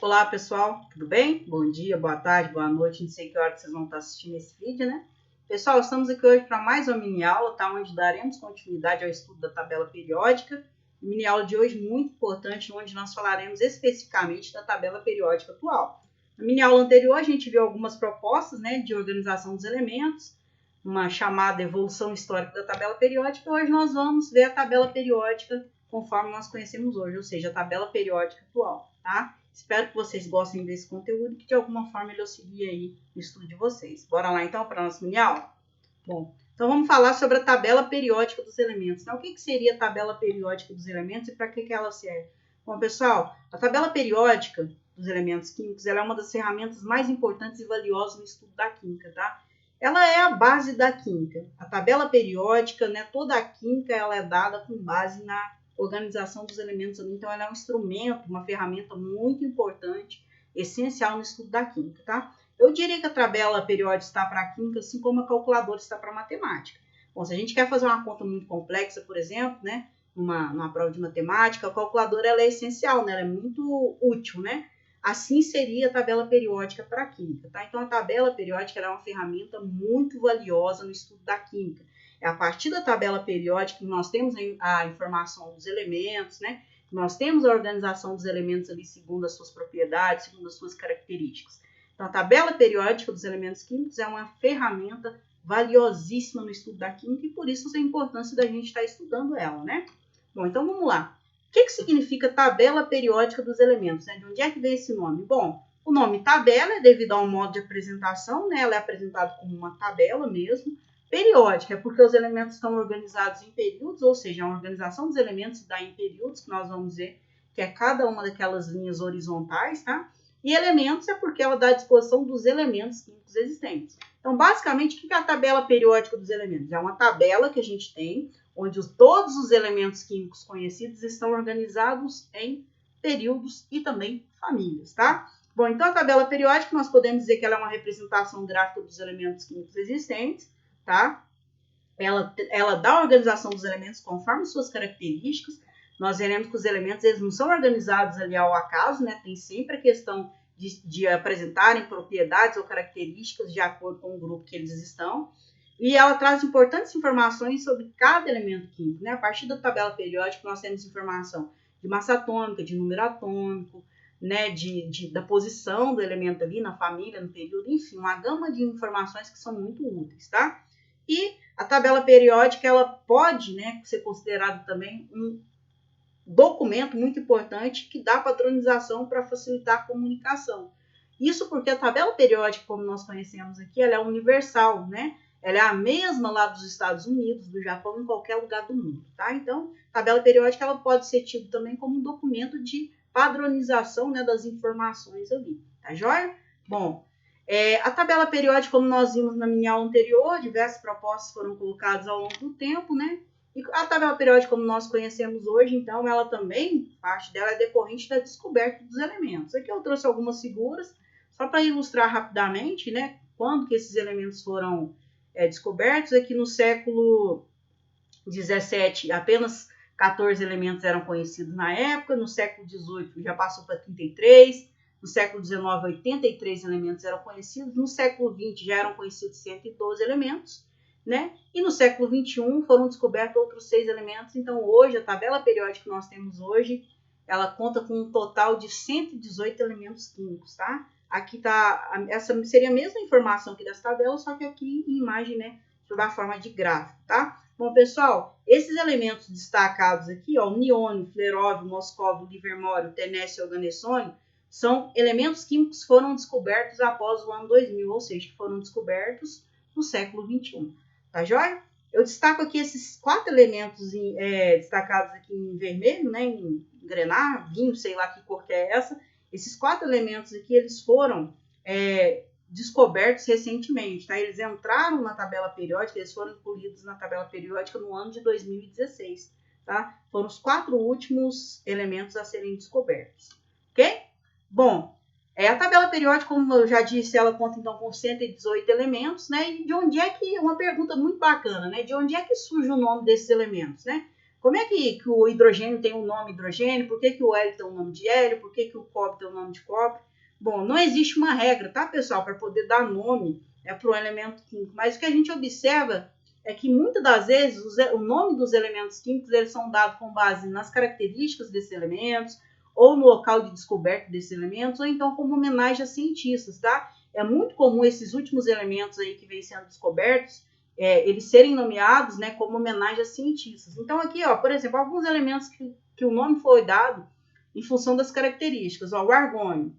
Olá pessoal, tudo bem? Bom dia, boa tarde, boa noite, não sei que hora que vocês vão estar assistindo esse vídeo, né? Pessoal, estamos aqui hoje para mais uma mini aula, tá? Onde daremos continuidade ao estudo da tabela periódica. Mini aula de hoje muito importante, onde nós falaremos especificamente da tabela periódica atual. Na mini aula anterior a gente viu algumas propostas, né, de organização dos elementos, uma chamada evolução histórica da tabela periódica. Hoje nós vamos ver a tabela periódica conforme nós conhecemos hoje, ou seja, a tabela periódica atual, tá? Espero que vocês gostem desse conteúdo e que de alguma forma ele auxilie aí no estudo de vocês. Bora lá então para a nossa mini aula? Bom, então vamos falar sobre a tabela periódica dos elementos. Então, o que seria a tabela periódica dos elementos e para que ela serve? Bom, pessoal, a tabela periódica dos elementos químicos ela é uma das ferramentas mais importantes e valiosas no estudo da química, tá? Ela é a base da química. A tabela periódica, né, toda a química ela é dada com base na organização dos elementos ali. Então, ela é um instrumento, uma ferramenta muito importante, essencial no estudo da química, tá? Eu diria que a tabela periódica está para a química, assim como a calculadora está para a matemática. Bom, se a gente quer fazer uma conta muito complexa, por exemplo, né, numa prova de matemática, a calculadora ela é essencial, né, ela é muito útil, né? Assim seria a tabela periódica para a química, tá? Então, a tabela periódica é uma ferramenta muito valiosa no estudo da química. É a partir da tabela periódica que nós temos a informação dos elementos, né? Nós temos a organização dos elementos ali segundo as suas propriedades, segundo as suas características. Então, a tabela periódica dos elementos químicos é uma ferramenta valiosíssima no estudo da química e por isso a importância da gente estar estudando ela, né? Bom, então vamos lá. O que significa tabela periódica dos elementos? Né? De onde é que vem esse nome? Bom, o nome tabela é devido a um modo de apresentação, né? Ela é apresentada como uma tabela mesmo. Periódica é porque os elementos estão organizados em períodos, ou seja, a organização dos elementos se dá em períodos, que nós vamos ver que é cada uma daquelas linhas horizontais, tá? E elementos é porque ela dá a disposição dos elementos químicos existentes. Então, basicamente, o que é a tabela periódica dos elementos? É uma tabela que a gente tem, onde todos os elementos químicos conhecidos estão organizados em períodos e também famílias, tá? Bom, então a tabela periódica nós podemos dizer que ela é uma representação gráfica dos elementos químicos existentes, tá? Ela dá a organização dos elementos conforme suas características. Nós veremos que os elementos eles não são organizados ali ao acaso, né? Tem sempre a questão de apresentarem propriedades ou características de acordo com o grupo que eles estão. E ela traz importantes informações sobre cada elemento químico, né? A partir da tabela periódica, nós temos informação de massa atômica, de número atômico, né? Da posição do elemento ali na família, no período, enfim, uma gama de informações que são muito úteis, tá? E a tabela periódica, ela pode, né, ser considerada também um documento muito importante que dá padronização para facilitar a comunicação. Isso porque a tabela periódica, como nós conhecemos aqui, ela é universal, né? Ela é a mesma lá dos Estados Unidos, do Japão, em qualquer lugar do mundo, tá? Então, a tabela periódica ela pode ser tida também como um documento de padronização, né, das informações ali, tá joia? Bom, a tabela periódica, como nós vimos na minha aula anterior, diversas propostas foram colocadas ao longo do tempo, né? E a tabela periódica, como nós conhecemos hoje, então, ela também, parte dela é decorrente da descoberta dos elementos. Aqui eu trouxe algumas figuras, só para ilustrar rapidamente, né? Quando que esses elementos foram descobertos. Aqui no século XVII, apenas 14 elementos eram conhecidos na época. No século XVIII, já passou para 33. No século XIX, 83 elementos eram conhecidos. No século XX, já eram conhecidos 112 elementos. Né? E no século XXI foram descobertos outros 6 elementos. Então, hoje, a tabela periódica que nós temos hoje, ela conta com um total de 118 elementos químicos, tá? Aqui tá, essa seria a mesma informação aqui dessa tabela, só que aqui em imagem, né, sob a forma de gráfico, tá? Bom, pessoal, esses elementos destacados aqui, ó, o niônio, fleróvio, moscóvio, livermório, tenécio e organessônio, são elementos químicos que foram descobertos após o ano 2000, ou seja, que foram descobertos no século XXI. Tá joia? Eu destaco aqui esses 4 elementos destacados aqui em vermelho, né, em grená, vinho, sei lá que cor que é essa. Esses 4 elementos aqui, eles foram descobertos recentemente, tá? Eles entraram na tabela periódica, eles foram incluídos na tabela periódica no ano de 2016, tá? Foram os 4 últimos elementos a serem descobertos, ok? Bom, a tabela periódica, como eu já disse, ela conta então com 118 elementos, né? E de onde é que, uma pergunta muito bacana, né? De onde é que surge o nome desses elementos, né? como é que o hidrogênio tem o nome hidrogênio, por que o hélio tem o nome de hélio, por que o cobre tem o nome de cobre. Bom, não existe uma regra, tá, pessoal, para poder dar nome para o elemento químico, mas o que a gente observa é que muitas das vezes o nome dos elementos químicos eles são dados com base nas características desses elementos, ou no local de descoberta desses elementos, ou então como homenagem a cientistas, tá? É muito comum esses últimos elementos aí que vêm sendo descobertos, eles serem nomeados, né, como homenagem a cientistas. Então aqui, ó, por exemplo, alguns elementos que o nome foi dado em função das características. Ó, o argônio,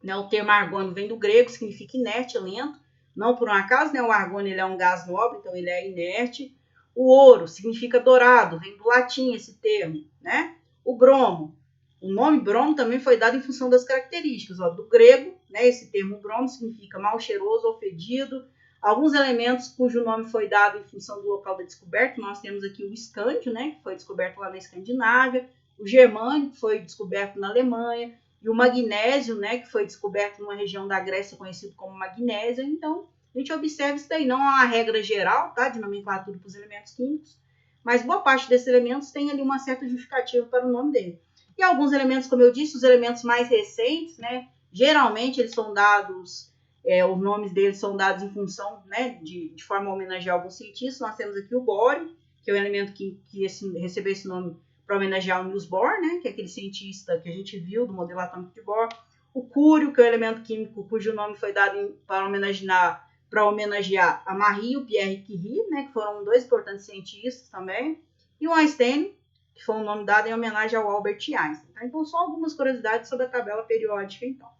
né, o termo argônio vem do grego, significa inerte, lento. Não por um acaso, né, o argônio ele é um gás nobre, então ele é inerte. O ouro significa dourado, vem do latim esse termo, né? O bromo, o nome bromo também foi dado em função das características, ó, do grego, né? Esse termo bromo significa mal cheiroso ou fedido. Alguns elementos cujo nome foi dado em função do local da descoberta, nós temos aqui o escândio, né, que foi descoberto lá na Escandinávia, o germânio, que foi descoberto na Alemanha, e o magnésio, né, que foi descoberto numa região da Grécia conhecido como magnésia. Então, a gente observa isso daí. Não é uma regra geral, tá, de nomenclatura para os elementos químicos, mas boa parte desses elementos tem ali uma certa justificativa para o nome dele. E alguns elementos, como eu disse, os elementos mais recentes, né, geralmente eles são dados, os nomes deles são dados em função, né, de forma a homenagear alguns cientistas. Nós temos aqui o bório, que é o elemento que recebeu esse nome para homenagear o Niels Bohr, né, que é aquele cientista que a gente viu do modelo atômico de Bohr. O cúrio, que é o elemento químico cujo nome foi dado para homenagear a Marie e o Pierre Curie, né, que foram dois importantes cientistas também. E o Einstein, que foi um nome dado em homenagem ao Albert Einstein. Tá? Então, só algumas curiosidades sobre a tabela periódica, então.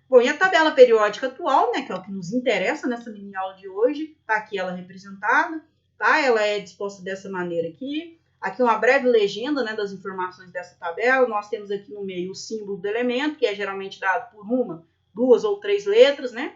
Bom, e a tabela periódica atual, né, que é o que nos interessa nessa mini aula de hoje, tá aqui ela representada, tá? Ela é disposta dessa maneira aqui. Aqui uma breve legenda, né, das informações dessa tabela. Nós temos aqui no meio o símbolo do elemento, que é geralmente dado por uma, duas ou três letras, né?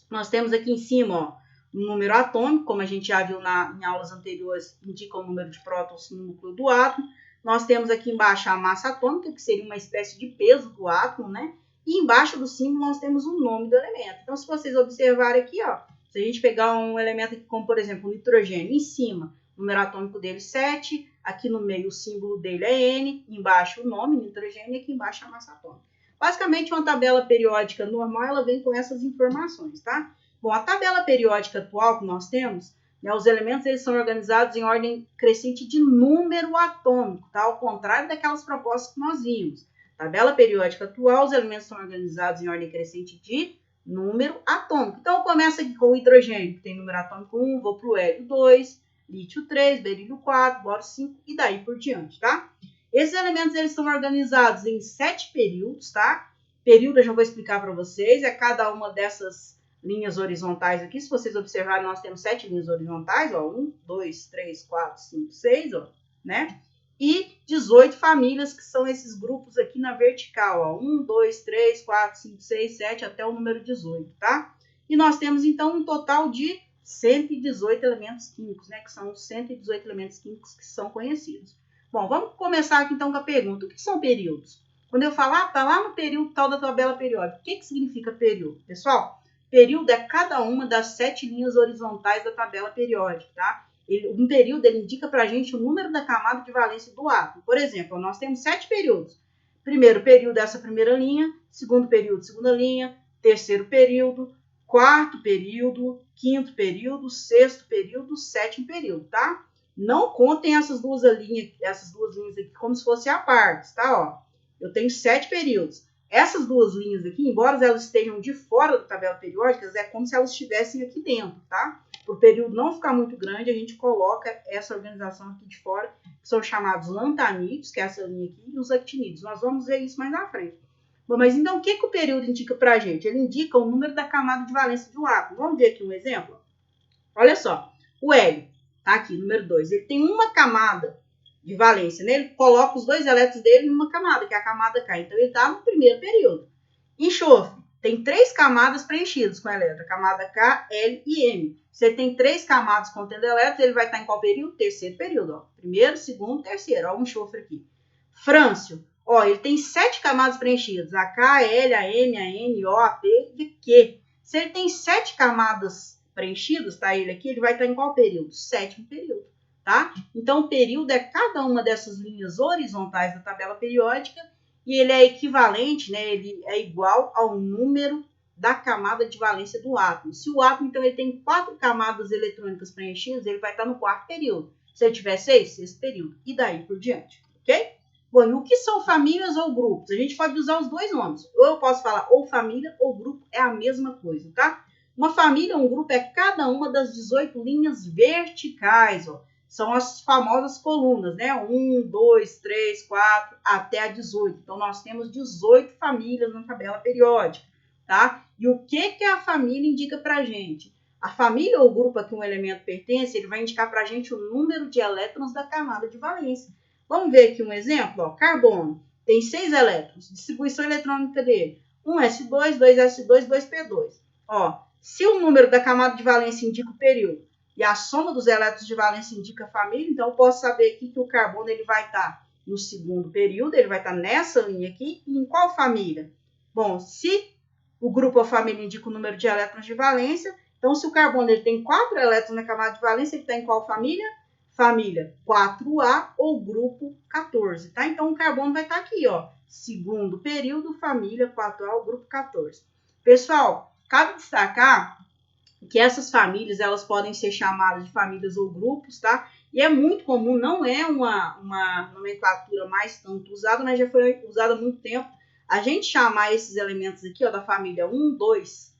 Nós temos aqui em cima, ó, o número atômico, como a gente já viu em aulas anteriores, indica o número de prótons no núcleo do átomo. Nós temos aqui embaixo a massa atômica, que seria uma espécie de peso do átomo, né? E embaixo do símbolo nós temos o nome do elemento. Então, se vocês observarem aqui, ó, se a gente pegar um elemento aqui, como por exemplo o nitrogênio, em cima, o número atômico dele 7, aqui no meio o símbolo dele é N, embaixo o nome, nitrogênio, e aqui embaixo a massa atômica. Basicamente, uma tabela periódica normal, ela vem com essas informações, tá? Bom, a tabela periódica atual que nós temos, né, os elementos eles são organizados em ordem crescente de número atômico, tá? Ao contrário daquelas propostas que nós vimos. Tabela periódica atual, os elementos são organizados em ordem crescente de número atômico. Então, eu começo aqui com o hidrogênio, que tem número atômico 1, vou para o hélio 2, lítio 3, berílio 4, boro 5 e daí por diante, tá? Esses elementos eles estão organizados em 7 períodos, tá? Período eu já vou explicar para vocês, é cada uma dessas linhas horizontais aqui. Se vocês observarem, nós temos 7 linhas horizontais, ó, 1, 2, 3, 4, 5, 6, ó, né? E 18 famílias, que são esses grupos aqui na vertical, ó, 1, 2, 3, 4, 5, 6, 7, até o número 18, tá? E nós temos, então, um total de 118 elementos químicos, né? Que são os 118 elementos químicos que são conhecidos. Bom, vamos começar aqui, então, com a pergunta. O que são períodos? Quando eu falar, tá lá no período tal da tabela periódica. O que significa período? Pessoal, período é cada uma das 7 linhas horizontais da tabela periódica, tá? Um período ele indica para a gente o número da camada de valência do átomo. Por exemplo, nós temos 7 períodos. Primeiro período, essa primeira linha. Segundo período, segunda linha. Terceiro período. Quarto período. Quinto período. Sexto período. Sétimo período, tá? Não contem essas duas linhas aqui como se fossem a partes, tá? Ó, eu tenho 7 períodos. Essas duas linhas aqui, embora elas estejam de fora da tabela periódica, é como se elas estivessem aqui dentro, tá? Para o período não ficar muito grande, a gente coloca essa organização aqui de fora, que são chamados lantanídeos, que é essa linha aqui, e os actinídeos. Nós vamos ver isso mais na frente. Bom, mas então o que o período indica para a gente? Ele indica o número da camada de valência do átomo. Vamos ver aqui um exemplo? Olha só, o hélio, tá aqui, número 2, ele tem uma camada de valência, né? Ele coloca os 2 elétrons dele numa camada, que é a camada K. Então, ele está no primeiro período. Enxofre tem 3 camadas preenchidas com elétron, camada K, L e M. Se ele tem 3 camadas contendo elétrons, ele vai estar em qual período? Terceiro período, ó. Primeiro, segundo, terceiro. Ó, o enxofre aqui. Frâncio, ó, ele tem 7 camadas preenchidas, a K, a L, a M, a N, O, a P e Q. Se ele tem 7 camadas preenchidas, tá? Ele aqui, ele vai estar em qual período? Sétimo período. tá? Então, o período é cada uma dessas linhas horizontais da tabela periódica e ele é equivalente, né? Ele é igual ao número da camada de valência do átomo. Se o átomo, então, ele tem 4 camadas eletrônicas preenchidas, ele vai estar no 4º período. Se ele tiver 6, 6º período. E daí por diante, ok? Bom, e o que são famílias ou grupos? A gente pode usar os dois nomes. Ou eu posso falar ou família ou grupo, é a mesma coisa, tá? Uma família ou um grupo é cada uma das 18 linhas verticais, ó. São as famosas colunas, né? 1, 2, 3, 4, até a 18. Então, nós temos 18 famílias na tabela periódica, tá? E o que a família indica pra gente? A família ou grupo a que um elemento pertence, ele vai indicar pra gente o número de elétrons da camada de valência. Vamos ver aqui um exemplo, ó. Carbono tem 6 elétrons, distribuição eletrônica dele, 1s2, 2s2, 2p2. Ó, se o número da camada de valência indica o período e a soma dos elétrons de valência indica a família, então eu posso saber aqui que o carbono ele vai estar no 2º período, ele vai estar nessa linha aqui, e em qual família? Bom, se o grupo ou família indica o número de elétrons de valência, então se o carbono ele tem 4 elétrons na camada de valência, ele está em qual família? Família 4A ou grupo 14, tá? Então, o carbono vai estar aqui, ó. 2º período, família 4A ou grupo 14. Pessoal, cabe destacar que essas famílias, elas podem ser chamadas de famílias ou grupos, tá? E é muito comum, não é uma nomenclatura mais tanto usada, mas já foi usada há muito tempo. A gente chamar esses elementos aqui, ó, da família 1, 2,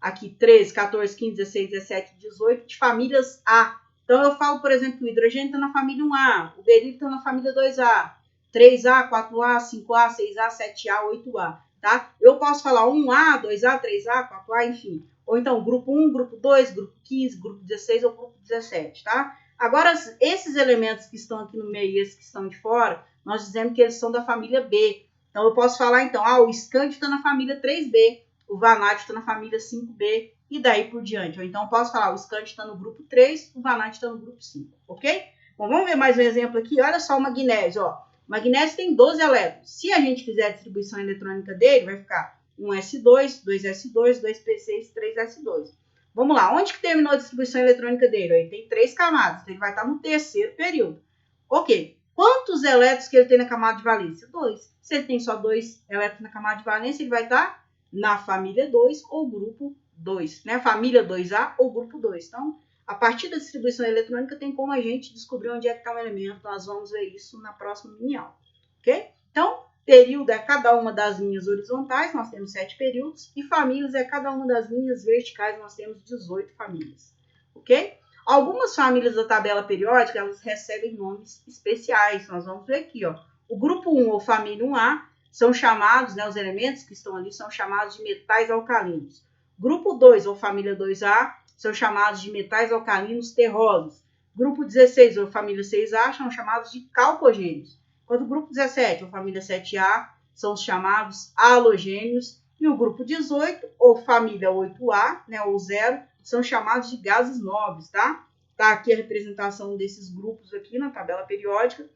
aqui 13, 14, 15, 16, 17, 18, de famílias A. Então, eu falo, por exemplo, o hidrogênio está na família 1A, o berílio está na família 2A, 3A, 4A, 5A, 6A, 7A, 8A, tá? Eu posso falar 1A, 2A, 3A, 4A, enfim. Ou então, grupo 1, grupo 2, grupo 15, grupo 16 ou grupo 17, tá? Agora, esses elementos que estão aqui no meio e esses que estão de fora, nós dizemos que eles são da família B. Então, eu posso falar, então, o escândio está na família 3B, o vanádio está na família 5B, e daí por diante. Ou então, posso falar, o escândio está no grupo 3, o vanádio está no grupo 5, ok? Bom, vamos ver mais um exemplo aqui. Olha só o magnésio, ó. O magnésio tem 12 elétrons. Se a gente fizer a distribuição eletrônica dele, vai ficar 1s2, 2s2, 2p6, 3s2. Vamos lá, onde que terminou a distribuição eletrônica dele? Ele tem 3 camadas, então ele vai estar no 3º período. Ok, quantos elétrons que ele tem na camada de valência? 2. Se ele tem só 2 elétrons na camada de valência, ele vai estar na família 2 ou grupo 2, né? Família 2A ou grupo 2. Então, a partir da distribuição eletrônica, tem como a gente descobrir onde é que está o elemento. Nós vamos ver isso na próxima mini aula, ok? Então, período é cada uma das linhas horizontais, nós temos 7 períodos, e famílias é cada uma das linhas verticais, nós temos 18 famílias, ok? Algumas famílias da tabela periódica, elas recebem nomes especiais, nós vamos ver aqui, ó. O grupo 1 ou família 1A são chamados, né, os elementos que estão ali são chamados de metais alcalinos. Grupo 2 ou família 2A são chamados de metais alcalinos terrosos. Grupo 16 ou família 6A são chamados de calcogênios. Enquanto o grupo 17 ou família 7A são os chamados halogênios. E o grupo 18 ou família 8A, né, ou 0, são chamados de gases nobres, tá? Tá aqui a representação desses grupos aqui na tabela periódica.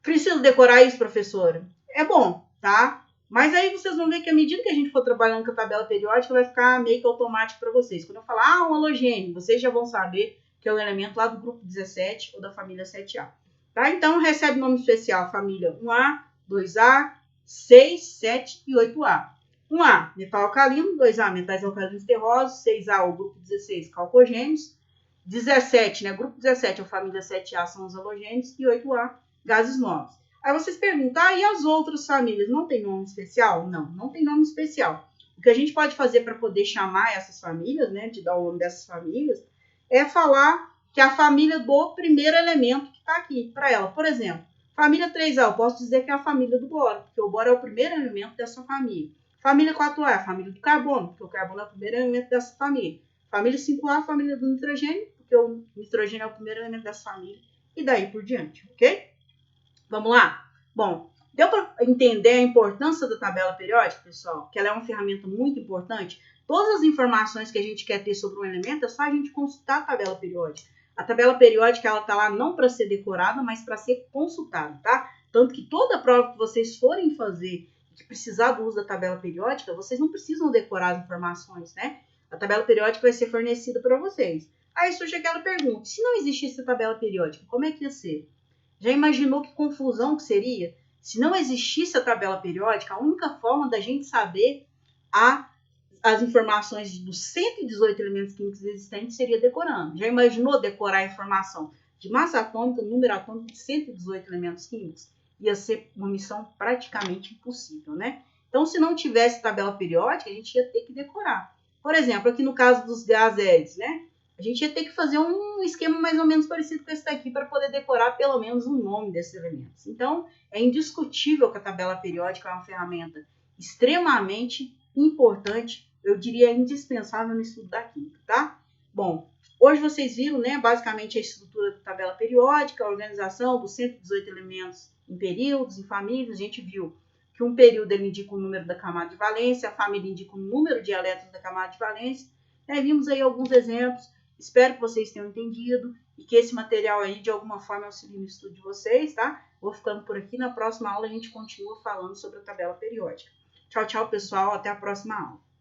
Preciso decorar isso, professora? É bom, tá? Mas aí vocês vão ver que à medida que a gente for trabalhando com a tabela periódica, vai ficar meio que automático para vocês. Quando eu falar, um halogênio, vocês já vão saber que é o elemento lá do grupo 17 ou da família 7A. Tá? Então, recebe nome especial família 1A, 2A, 6, 7 e 8A. 1A, metal alcalino, 2A, metais alcalinos terrosos, 6A, o grupo 16, calcogênios, 17, né, grupo 17, a família 7A são os halogênios, e 8A, gases nobres. Aí vocês perguntam, e as outras famílias, não tem nome especial? Não, não tem nome especial. O que a gente pode fazer para poder chamar essas famílias, né, de dar o nome dessas famílias, é falar que é a família do primeiro elemento que está aqui para ela. Por exemplo, família 3A, eu posso dizer que é a família do boro, porque o boro é o primeiro elemento dessa família. Família 4A é a família do carbono, porque o carbono é o primeiro elemento dessa família. Família 5A, a família do nitrogênio, porque o nitrogênio é o primeiro elemento dessa família. E daí por diante, ok? Vamos lá? Bom, deu para entender a importância da tabela periódica, pessoal? Que ela é uma ferramenta muito importante. Todas as informações que a gente quer ter sobre um elemento, é só a gente consultar a tabela periódica. A tabela periódica, ela está lá não para ser decorada, mas para ser consultada, tá? Tanto que toda prova que vocês forem fazer que precisar do uso da tabela periódica, vocês não precisam decorar as informações, né? A tabela periódica vai ser fornecida para vocês. Aí surge aquela pergunta, se não existisse a tabela periódica, como é que ia ser? Já imaginou que confusão que seria? Se não existisse a tabela periódica, a única forma da gente saber as informações dos 118 elementos químicos existentes seria decorando. Já imaginou decorar a informação de massa atômica, número atômico de 118 elementos químicos? Ia ser uma missão praticamente impossível, né? Então, se não tivesse tabela periódica, a gente ia ter que decorar. Por exemplo, aqui no caso dos gases, né? A gente ia ter que fazer um esquema mais ou menos parecido com esse daqui para poder decorar pelo menos o nome desses elementos. Então, é indiscutível que a tabela periódica é uma ferramenta extremamente importante, eu diria indispensável no estudo da química, tá? Bom, hoje vocês viram, né, basicamente a estrutura da tabela periódica, a organização dos 118 elementos em períodos, em famílias. A gente viu que um período ele indica o número da camada de valência, a família indica o número de elétrons da camada de valência. Vimos aí alguns exemplos, espero que vocês tenham entendido e que esse material aí de alguma forma auxilie no estudo de vocês, tá? Vou ficando por aqui, na próxima aula a gente continua falando sobre a tabela periódica. Tchau, tchau, pessoal, até a próxima aula.